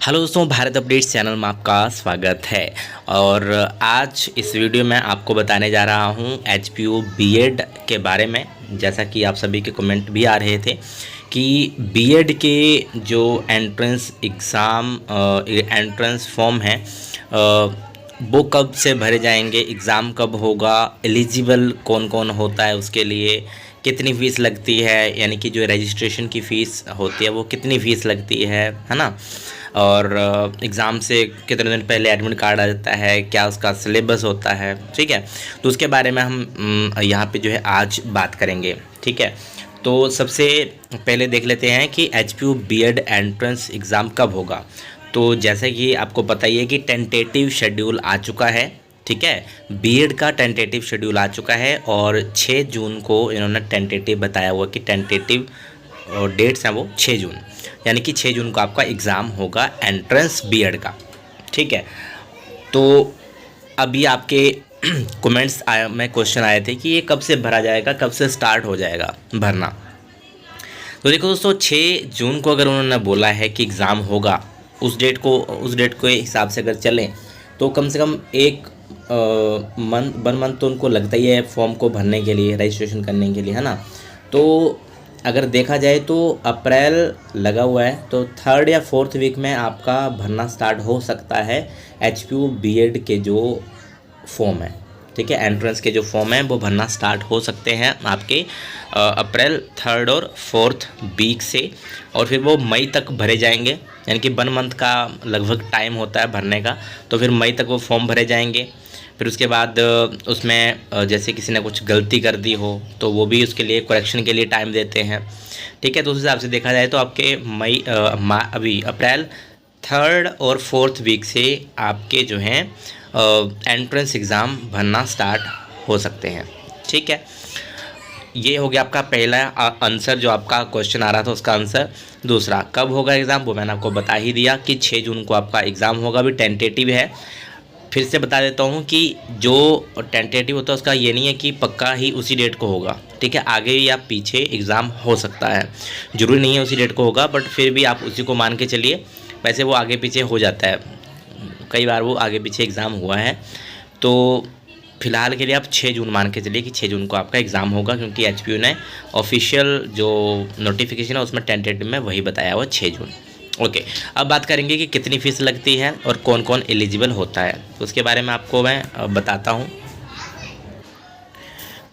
Hello दोस्तों, Bharat updates channel में आपका स्वागत है। और आज इस वीडियो में आपको बताने जा रहा हूं एचपीयू बीएड के बारे में। जैसा कि आप सभी के कमेंट भी आ रहे थे कि बीएड के जो एंट्रेंस एग्ज़ाम एंट्रेंस फॉर्म है वो कब से भरे जाएंगे, एग्ज़ाम कब होगा, एलिजिबल कौन कौन होता है, उसके लिए कितनी फ़ीस लगती है, यानी कि जो रजिस्ट्रेशन की फ़ीस होती है वो कितनी फ़ीस लगती है ना। और एग्ज़ाम से कितने दिन पहले एडमिट कार्ड आ जाता है, क्या उसका सिलेबस होता है, ठीक है। तो उसके बारे में हम यहाँ पे जो है आज बात करेंगे, ठीक है। तो सबसे पहले देख लेते हैं कि एचपीयू बीएड एंट्रेंस एग्ज़ाम कब होगा। तो जैसे कि आपको पता ही है कि टेंटेटिव शेड्यूल आ चुका है, ठीक है। बीएड का टेंटेटिव शेड्यूल आ चुका है और 6 जून को इन्होंने टेंटेटिव बताया हुआ कि टेंटेटिव डेट्स हैं वो 6 जून, यानी कि 6 जून को आपका एग्ज़ाम होगा एंट्रेंस बीएड का, ठीक है। तो अभी आपके कमेंट्स में क्वेश्चन आए थे कि ये कब से भरा जाएगा, कब से स्टार्ट हो जाएगा भरना। तो देखो दोस्तों, 6 जून को अगर उन्होंने बोला है कि एग्ज़ाम होगा, उस डेट के हिसाब से अगर चलें तो कम से कम एक वन मंथ तो उनको लगता ही है फॉर्म को भरने के लिए, रजिस्ट्रेशन करने के लिए, है ना। तो अगर देखा जाए तो अप्रैल लगा हुआ है, तो 3rd या 4th वीक में आपका भरना स्टार्ट हो सकता है एचपीयू बीएड के जो फॉर्म है, ठीक है। एंट्रेंस के जो फॉर्म है वो भरना स्टार्ट हो सकते हैं आपके अप्रैल 3rd और 4th वीक से, और फिर वो मई तक भरे जाएंगे, यानी कि 1 मंथ का लगभग टाइम होता है भरने का। तो फिर मई तक वो फॉर्म भरे जाएंगे। फिर उसके बाद उसमें जैसे किसी ने कुछ गलती कर दी हो तो वो भी उसके लिए करेक्शन के लिए टाइम देते हैं, ठीक है। तो उस हिसाब से देखा जाए तो आपके अभी अप्रैल 3rd और 4th वीक से आपके जो हैं एंट्रेंस एग्ज़ाम भरना स्टार्ट हो सकते हैं, ठीक है। ये हो गया आपका पहला आंसर, जो आपका क्वेश्चन आ रहा था उसका आंसर। दूसरा, कब होगा एग्ज़ाम, वो मैंने आपको बता ही दिया कि 6 जून को आपका एग्ज़ाम होगा। अभी टेंटेटिव है, फिर से बता देता हूँ कि जो टेंटेटिव होता है उसका ये नहीं है कि पक्का ही उसी डेट को होगा, ठीक है। आगे या पीछे एग्ज़ाम हो सकता है, ज़रूरी नहीं है उसी डेट को होगा, बट फिर भी आप उसी को मान के चलिए। वैसे वो आगे पीछे हो जाता है, कई बार वो आगे पीछे एग्ज़ाम हुआ है। तो फिलहाल के लिए आप 6 जून मान के चलिए कि 6 जून को आपका एग्ज़ाम होगा, क्योंकि एचपीयू ने ऑफिशियल जो नोटिफिकेशन है उसमें टेंटेटिव में वही बताया हुआ 6 जून। ओके, अब बात करेंगे कि कितनी फ़ीस लगती है और कौन कौन एलिजिबल होता है, तो उसके बारे में आपको मैं बताता हूँ।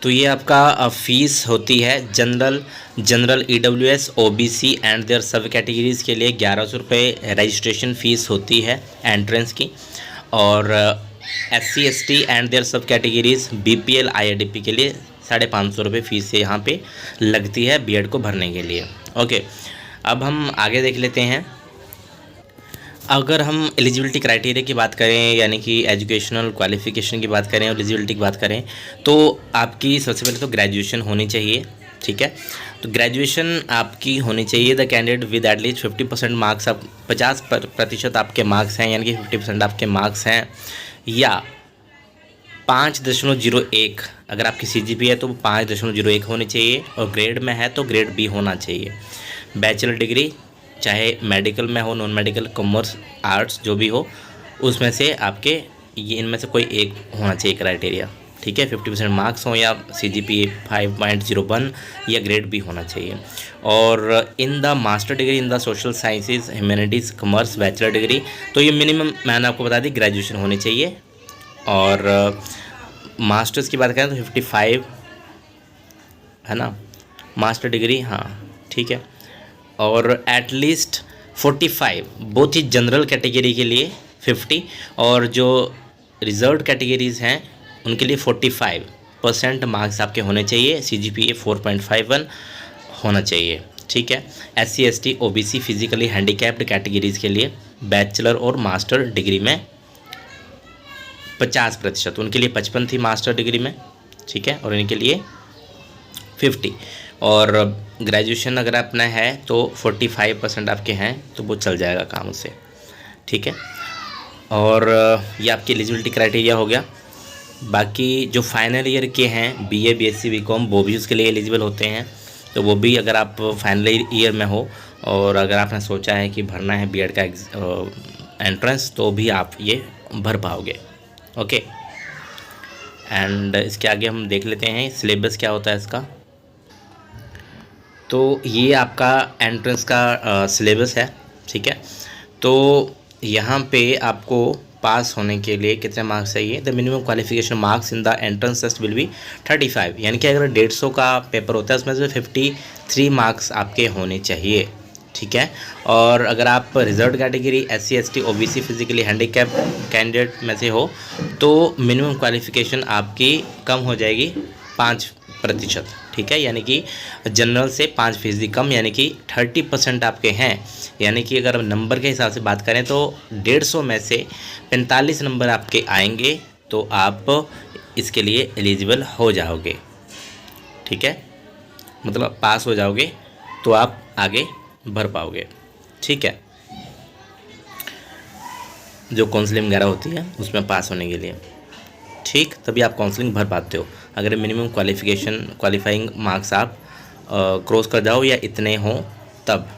तो ये आपका फ़ीस होती है general EWS OBC and their सब कैटेगरीज़ के लिए 1100 रुपये रजिस्ट्रेशन फ़ीस होती है एंट्रेंस की। और एससी एसटी एंड देयर सब कैटेगरीज़ बीपीएल आईआरडीपी के लिए 550 रुपये फ़ीस से यहाँ पे लगती है बीएड को भरने के लिए। ओके, अब हम आगे देख लेते हैं। अगर हम एलिजिबिलिटी क्राइटेरिया की बात करें, यानी कि एजुकेशनल क्वालिफ़िकेशन की बात करें और एलिजिबिलिटी की बात करें, तो आपकी सबसे पहले तो ग्रेजुएशन होनी चाहिए, ठीक है। तो ग्रेजुएशन आपकी होनी चाहिए। The candidate with at least 50% marks, आप 50% आपके मार्क्स हैं, यानी कि 50% आपके मार्क्स हैं, या 5.01 अगर आपकी सीजीपीए है तो 5.01 होनी चाहिए, और ग्रेड में है तो ग्रेड बी होना चाहिए। बैचलर डिग्री, चाहे मेडिकल में हो, नॉन मेडिकल, कॉमर्स, आर्ट्स, जो भी हो, उसमें से आपके ये इनमें से कोई एक होना चाहिए क्राइटेरिया, ठीक है। 50% मार्क्स हो, या सीजीपीए 5.01, या ग्रेड बी होना चाहिए। और in the master degree in the social sciences, humanities, commerce, bachelor degree, तो ये मिनिमम मैंने आपको बता दी ग्रेजुएशन होनी चाहिए। और मास्टर्स की बात करें तो 55 है ना, मास्टर डिग्री, हाँ ठीक है। और एटलीस्ट 45 बोथ ही जनरल कैटेगरी के लिए 50, और जो रिजर्व कैटेगरीज़ हैं उनके लिए 45% मार्क्स आपके होने चाहिए। सीजीपीए 4.51 होना चाहिए, ठीक है। SC ST OBC physically handicapped categories के लिए बैचलर और मास्टर डिग्री में 50%, उनके लिए 55 थी मास्टर डिग्री में, ठीक है, और इनके लिए 50। और ग्रेजुएशन अगर अपना है तो 45% आपके हैं तो वो चल जाएगा काम उससे, ठीक है। और ये आपकी एलिजिबिलिटी क्राइटेरिया हो गया। बाकी जो फाइनल ईयर के हैं बीए बीएससी बीकॉम, वो भी उसके लिए एलिजिबल होते हैं। तो वो भी अगर आप फाइनल ईयर में हो और अगर आपने सोचा है कि भरना है बीएड का एंट्रेंस तो भी आप ये भर पाओगे। ओके, एंड इसके आगे हम देख लेते हैं सिलेबस क्या होता है इसका। तो ये आपका एंट्रेंस का सिलेबस है, ठीक है। तो यहाँ पे आपको पास होने के लिए कितने मार्क्स चाहिए? The minimum qualification marks in the entrance test will be 35, यानी कि अगर 150 का पेपर होता है उसमें से 53 मार्क्स आपके होने चाहिए, ठीक है। और अगर आप reserve category SC ST OBC physically handicap candidate में से हो तो मिनिमम क्वालिफिकेशन आपकी कम हो जाएगी 5%, ठीक है। यानी कि जनरल से 5% कम, यानी कि 30% आपके हैं। यानी कि अगर नंबर के हिसाब से बात करें तो 150 में से 45 नंबर आपके आएंगे तो आप इसके लिए एलिजिबल हो जाओगे, ठीक है। मतलब पास हो जाओगे तो आप आगे भर पाओगे, ठीक है। जो काउंसलिंग वगैरह होती है उसमें पास होने के लिए, ठीक, तभी आप काउंसलिंग भर पाते हो अगर मिनिमम क्वालिफाइंग मार्क्स आप क्रॉस कर जाओ या इतने हों तब।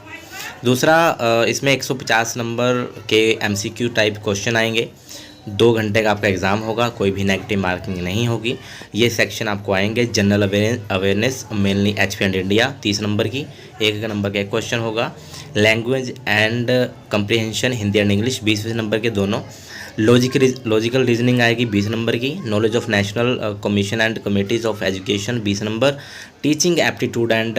दूसरा, इसमें 150 नंबर के MCQ टाइप क्वेश्चन आएंगे। 2 घंटे का आपका एग्ज़ाम होगा, कोई भी नेगेटिव मार्किंग नहीं होगी। ये सेक्शन आपको आएंगे general awareness mainly HP and India 30 number की, 1 नंबर का एक क्वेश्चन होगा। Language and comprehension Hindi and English 20 number के दोनों। लॉजिकल रीजनिंग आएगी 20 नंबर की। Knowledge of national commission and committees of education 20 number. Teaching aptitude and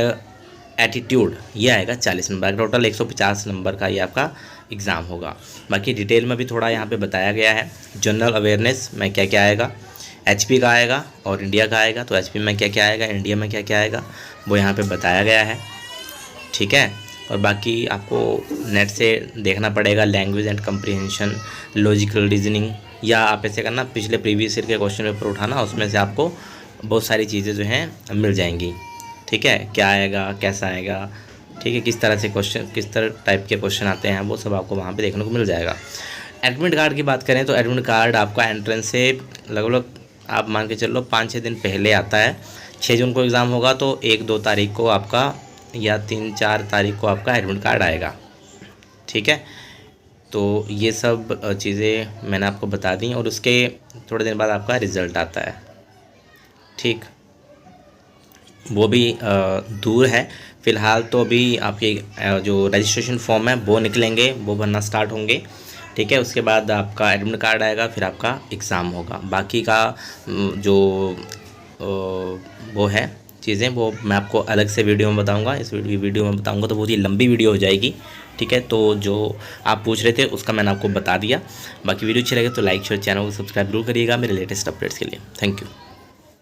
attitude ये आएगा 40 नंबर। टोटल 150 नंबर का ये आपका एग्ज़ाम होगा। बाकी डिटेल में भी थोड़ा यहाँ पे बताया गया है। जनरल अवेयरनेस में क्या क्या आएगा, HP का आएगा और इंडिया का आएगा। तो HP में क्या क्या आएगा, इंडिया में क्या क्या आएगा, वो यहाँ पे बताया गया है, ठीक है। और बाकी आपको नेट से देखना पड़ेगा language and comprehension, logical reasoning, या आप ऐसे करना पिछले प्रीवियस ईयर के क्वेश्चन पेपर उठाना, उसमें से आपको बहुत सारी चीज़ें जो हैं मिल जाएंगी, ठीक है। क्या आएगा, कैसा आएगा, ठीक है, किस तरह से क्वेश्चन, किस तरह टाइप के क्वेश्चन आते हैं, वो सब आपको वहाँ पे देखने को मिल जाएगा। एडमिट कार्ड की बात करें तो एडमिट कार्ड आपका एंट्रेंस से लगभग आप मान के चलो 5-6 दिन पहले आता है। 6 जून को एग्ज़ाम होगा तो 1-2 तारीख को आपका या 3-4 तारीख को आपका एडमिट कार्ड आएगा, ठीक है। तो ये सब चीज़ें मैंने आपको बता दी और उसके थोड़े दिन बाद आपका रिज़ल्ट आता है, ठीक। वो भी दूर है फ़िलहाल, तो अभी आपके जो रजिस्ट्रेशन फॉर्म है वो निकलेंगे, वो भरना स्टार्ट होंगे, ठीक है। उसके बाद आपका एडमिट कार्ड आएगा, फिर आपका एग्ज़ाम होगा। बाकी का जो वो है चीज़ें वो मैं आपको अलग से वीडियो में बताऊंगा। इस वीडियो में बताऊंगा तो बहुत ही लंबी वीडियो हो जाएगी, ठीक है। तो जो आप पूछ रहे थे उसका मैंने आपको बता दिया। बाकी वीडियो अच्छी लगे तो लाइक शेयर, चैनल को सब्सक्राइब जरूर करिएगा मेरे लेटेस्ट अपडेट्स के लिए। Thank you.